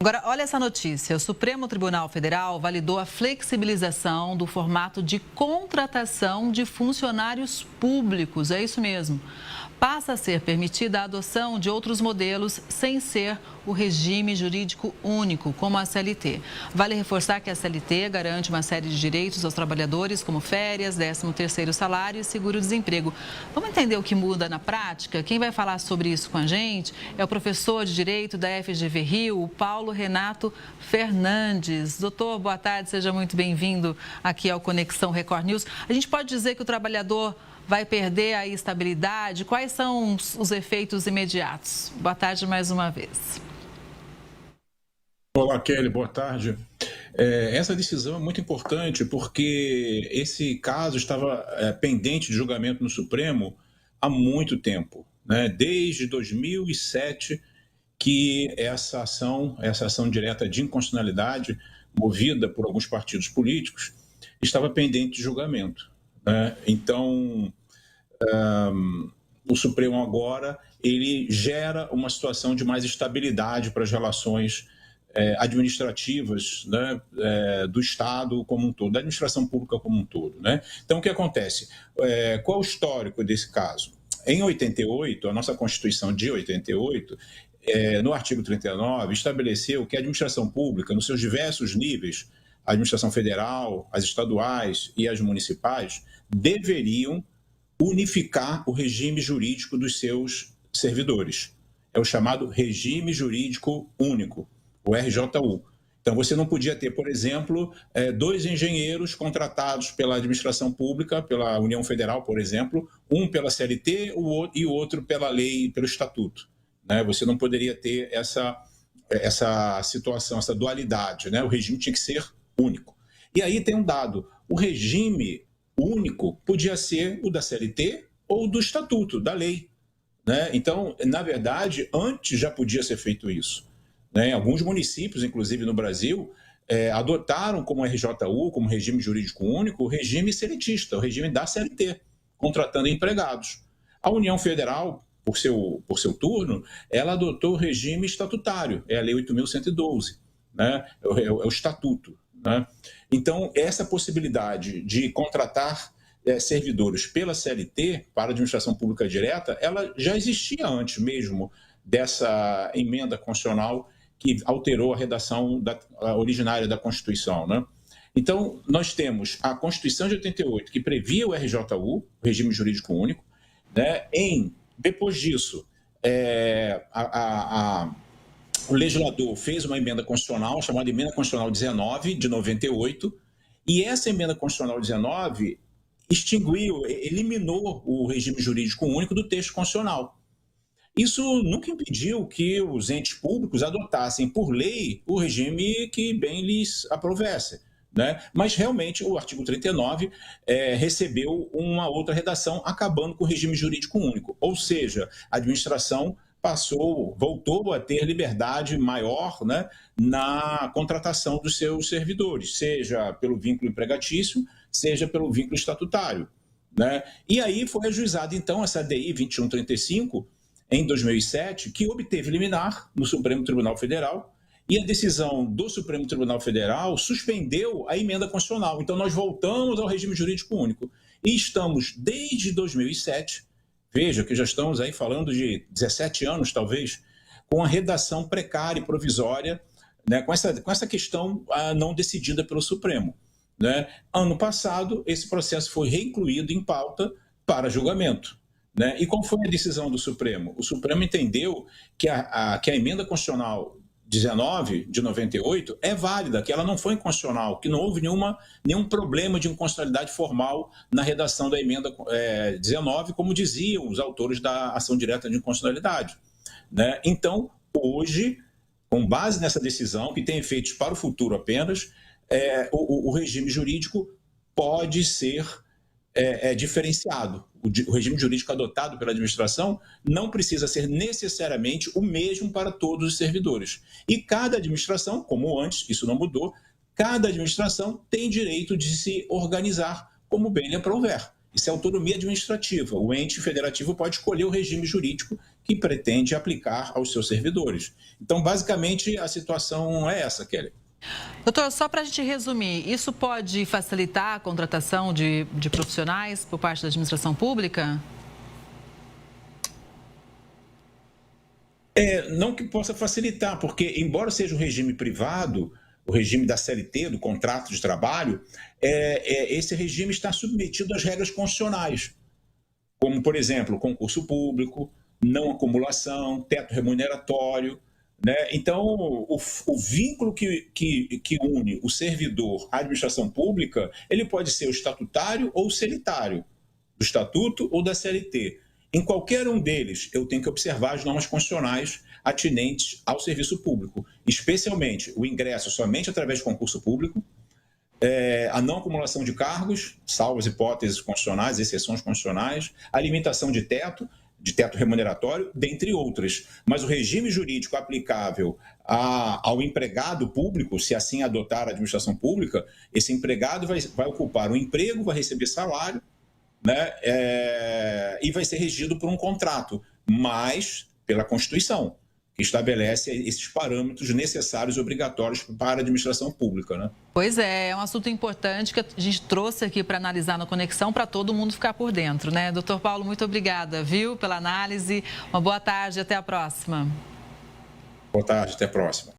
Agora, olha essa notícia. O Supremo Tribunal Federal validou a flexibilização do formato de contratação de funcionários públicos. É isso mesmo. Passa a ser permitida a adoção de outros modelos sem ser o regime jurídico único, como a CLT. Vale reforçar que a CLT garante uma série de direitos aos trabalhadores, como férias, 13º salário e seguro-desemprego. Vamos entender o que muda na prática? Quem vai falar sobre isso com a gente é o professor de Direito da FGV Rio, o Paulo Renato Fernandes. Doutor, boa tarde, seja muito bem-vindo aqui ao Conexão Record News. A gente pode dizer que o trabalhador vai perder a estabilidade? Quais são os efeitos imediatos? Boa tarde mais uma vez. Olá, Kelly, boa tarde. Essa decisão é muito importante porque esse caso estava pendente de julgamento no Supremo há muito tempo, né? Desde 2007 que essa ação direta de inconstitucionalidade, movida por alguns partidos políticos, estava pendente de julgamento, né? Então, o Supremo agora ele gera uma situação de mais estabilidade para as relações administrativas, né, do Estado como um todo, da administração pública como um todo, né? Então, o que acontece? Qual é o histórico desse caso? Em 88, a nossa Constituição de 88, no artigo 39, estabeleceu que a administração pública, nos seus diversos níveis, a administração federal, as estaduais e as municipais, deveriam unificar o regime jurídico dos seus servidores. É o chamado regime jurídico único, o RJU. Então, você não podia ter, por exemplo, dois engenheiros contratados pela administração pública, pela União Federal, por exemplo, um pela CLT e o outro pela lei, pelo estatuto, né? Você não poderia ter essa situação, essa dualidade, né? O regime tinha que ser único. E aí tem um dado, o regime único podia ser o da CLT ou do estatuto, da lei, né? Então, na verdade, antes já podia ser feito isso, né? Alguns municípios, inclusive no Brasil, adotaram como RJU, como regime jurídico único, o regime seletista, o regime da CLT, contratando empregados. A União Federal, por seu turno, ela adotou o regime estatutário, é a Lei 8.112, né? É o estatuto, né? Então, essa possibilidade de contratar servidores pela CLT, para a administração pública direta, ela já existia antes mesmo dessa emenda constitucional que alterou a redação originária da Constituição, né? Então, nós temos a Constituição de 88, que previa o RJU, o Regime Jurídico Único, né? Depois disso, o legislador fez uma emenda constitucional, chamada Emenda Constitucional 19, de 98, e essa Emenda Constitucional 19 eliminou o regime jurídico único do texto constitucional. Isso nunca impediu que os entes públicos adotassem por lei o regime que bem lhes aprovesse, né? Mas realmente o artigo 39 recebeu uma outra redação, acabando com o regime jurídico único, ou seja, a administração voltou a ter liberdade maior, né, na contratação dos seus servidores, seja pelo vínculo empregatício, seja pelo vínculo estatutário, né? E aí foi ajuizada, então, essa DI 2135, em 2007, que obteve liminar no Supremo Tribunal Federal, e a decisão do Supremo Tribunal Federal suspendeu a emenda constitucional. Então, nós voltamos ao regime jurídico único. E estamos, desde 2007, veja que já estamos aí falando de 17 anos, talvez, com a redação precária e provisória, né, com essa questão não decidida pelo Supremo, né? Ano passado, esse processo foi reincluído em pauta para julgamento, né? E qual foi a decisão do Supremo? O Supremo entendeu que a emenda constitucional 19, de 98, é válida, que ela não foi inconstitucional, que não houve nenhum problema de inconstitucionalidade formal na redação da emenda 19, como diziam os autores da ação direta de inconstitucionalidade, né? Então, hoje, com base nessa decisão, que tem efeitos para o futuro apenas, o regime jurídico pode ser diferenciado. O regime jurídico adotado pela administração não precisa ser necessariamente o mesmo para todos os servidores. E cada administração, como antes, isso não mudou, cada administração tem direito de se organizar como bem lhe aprouver. Isso é autonomia administrativa. O ente federativo pode escolher o regime jurídico que pretende aplicar aos seus servidores. Então, basicamente, a situação é essa, Kelly. Doutor, só para a gente resumir, isso pode facilitar a contratação de profissionais por parte da administração pública? Não que possa facilitar, porque, embora seja um regime privado, o regime da CLT, do contrato de trabalho, esse regime está submetido às regras constitucionais, como, por exemplo, concurso público, não acumulação, teto remuneratório, né? Então, o vínculo que une o servidor à administração pública, ele pode ser o estatutário ou o celitário, do estatuto ou da CLT. Em qualquer um deles, eu tenho que observar as normas constitucionais atinentes ao serviço público, especialmente o ingresso somente através de concurso público, a não acumulação de cargos, salvo as hipóteses constitucionais, exceções constitucionais, a limitação de teto remuneratório, dentre outras. Mas o regime jurídico aplicável ao empregado público, se assim adotar a administração pública, esse empregado vai ocupar um emprego, vai receber salário, né, e vai ser regido por um contrato, mas pela Constituição, que estabelece esses parâmetros necessários e obrigatórios para a administração pública, né? Pois é um assunto importante que a gente trouxe aqui para analisar no Conexão, para todo mundo ficar por dentro, né? Doutor Paulo, muito obrigada, viu, pela análise. Uma boa tarde, até a próxima. Boa tarde, até a próxima.